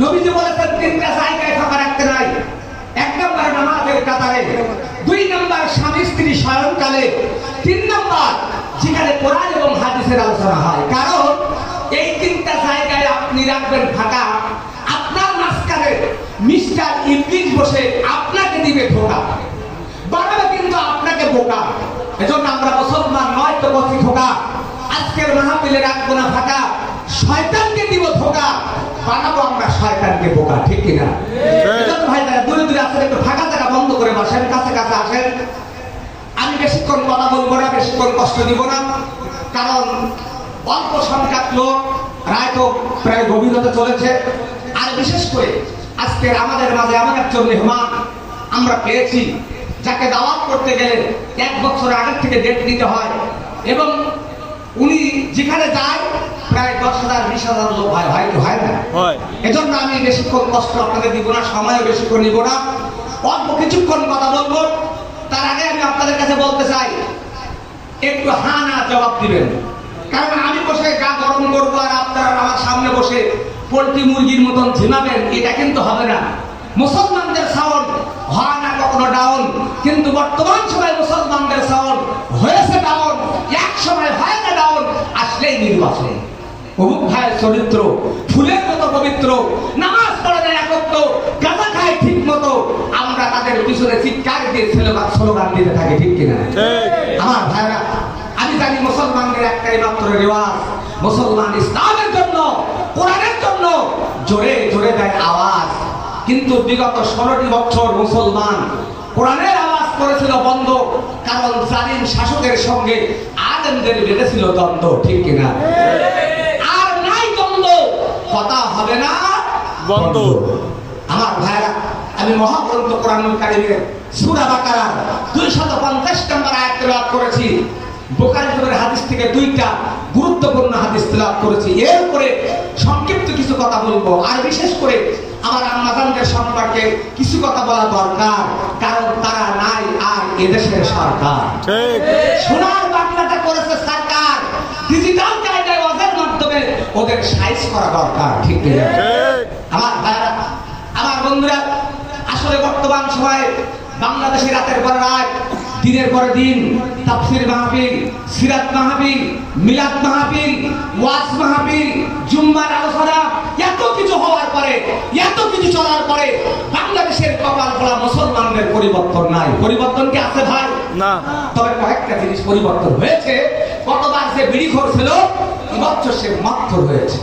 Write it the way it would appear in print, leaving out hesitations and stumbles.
নবীজি বলেছেন তিনটা জায়গায় ফাঁকা রাখতে নাই। এক নম্বর নামাজের কাতারে, দুই নম্বর স্বামী স্ত্রী শয়নকালে, তিন নম্বর যেখানে কোরআন এবং হাদিসের আলোচনা হয়। কারণ এই তিনটা জায়গায় আপনি রাখবেন ফাঁকা, আপনার মাঝখানে মিস্টার ইবলিস বসে আপনাকে দিবে ধোঁকা, বানাবে কিন্তু আপনাকে বোকা। এজন্য আমরা মুসলমান নয় তো বসি ধোঁকা। আজকের মাহফিলে রাখবো না ফাঁকা, শয়তানকে দিব ধোঁকা, বানাবো আমরা শয়তানকে বোকা। ঠিক কিনা? এজন্য ভাই যারা দূরে দূরে আসেন একটু ফাঁকা জায়গা বন্ধ করে বসেন, কাছে কাছে আসেন। আমি বেশিক্ষণ কথা বলবো না, বেশিক্ষণ কষ্ট দিব না, কারণ অল্প সংখ্যক লোক, রায় তো প্রায় গভীর হতে চলেছে। আর বিশেষ করে আজকের আমাদের মাঝে এমন একজন মেহমান আমরা পেয়েছি যাকে দাওয়াত করতে গেলে 1 বছর আগের থেকে ডেট দিতে হয়, এবং উনি যেখানে যায় প্রায় 10,000 20,000 লোক হয়তো হয় না। এজন্য আমি বেশিক্ষণ কষ্ট আপনাদের দিব না, সময়ও বেশিক্ষণ নিব না, অল্প কিছুক্ষণ কথা বলবো। তার আগে আমি আপনাদের কাছে বলতে চাই, একটু হ্যাঁ না জবাব দিবেন। কারণ আমি বসে গা গরম করবো আর আপনারা আমার সামনে বসে পোল্ট্রি মুরগির মতন ঝিমাবেন, এটা কিন্তু হবে না। মুসলমানদের সাউন্ড হয় না কখনো ডাউন, কিন্তু বর্তমান সময় মুসলমানদের সাউন্ড হয়েছে ডাউন, এক সময় হয় না ডাউন, আসলেই নির্বাচনে অমুক ভাইয়ের চরিত্র ফুলের মতো পবিত্র, নামাজ পড়ে যায় একত্র, গাঁজা খায় ঠিক মতো, আমরা তাদের পিছনে চিৎকার দিয়ে স্লোগান দিতে থাকি। ঠিক কিনা? আমার ভাইরা, আমি জানি মুসলমানদের একটাই মাত্র রেওয়াজ, মুসলমান ইসলামের জন্য, কোরআনের জন্য জোরে জোরে দেয় আওয়াজ। কিন্তু বিগত 16টি বছর মুসলমান কোরআনের আওয়াজ করেছিল বন্ধ, কারণ জালিম শাসকের সঙ্গে আলেমদের বেঁধেছিল দ্বন্দ্ব। ঠিক কিনা? আর নাই দ্বন্দ্ব, কথা হবে না বন্ধ। আমার ভাইরা, আমি মহাগ্রন্থ কোরআনুল কারীমের সূরা বাকারার 250 নম্বর আয়াত তেলাওয়াত করেছি। বুখারী শরীফের হাদিস থেকে 2টা গুরুত্বপূর্ণ হাদিস তেলাওয়াত করেছি। এরপরে সংক্ষিপ্ত কিছু কথা বলবো, আর বিশেষ করে আমার আম্মাজানদের সম্পর্কে কিছু কথা বলা দরকার, কারণ তারা নাই আর এদেশের সরকার। সোনার বাংলাটা করেছে সরকার, ডিজিটাল জায়গায় ওদের মাধ্যমে ওদের সাইজ করা দরকার। ঠিক কিনা? আমার ভাইরা, আমার বন্ধুরা, আসলে বর্তমান সময়ে বাংলাদেশে রাতের পর রাত, দিনের পর দিন তাফসীর মাহফিল, সিরাত মাহফিল, মিলাদ মাহফিল, ওয়াজ মাহফিল, জুম্মার আলোচনা, এত কিছু হওয়ার পরে, এত কিছু চলার পরে বাংলাদেশের কপাল খোলা মুসলমানদের পরিবর্তন নাই। পরিবর্তন কি আছে ভাই? না। তবে কয়েকটা জিনিস পরিবর্তন হয়েছে। কতবার সে বিড়ি খোর ছিল, এবছর সে মদখোর হয়েছে।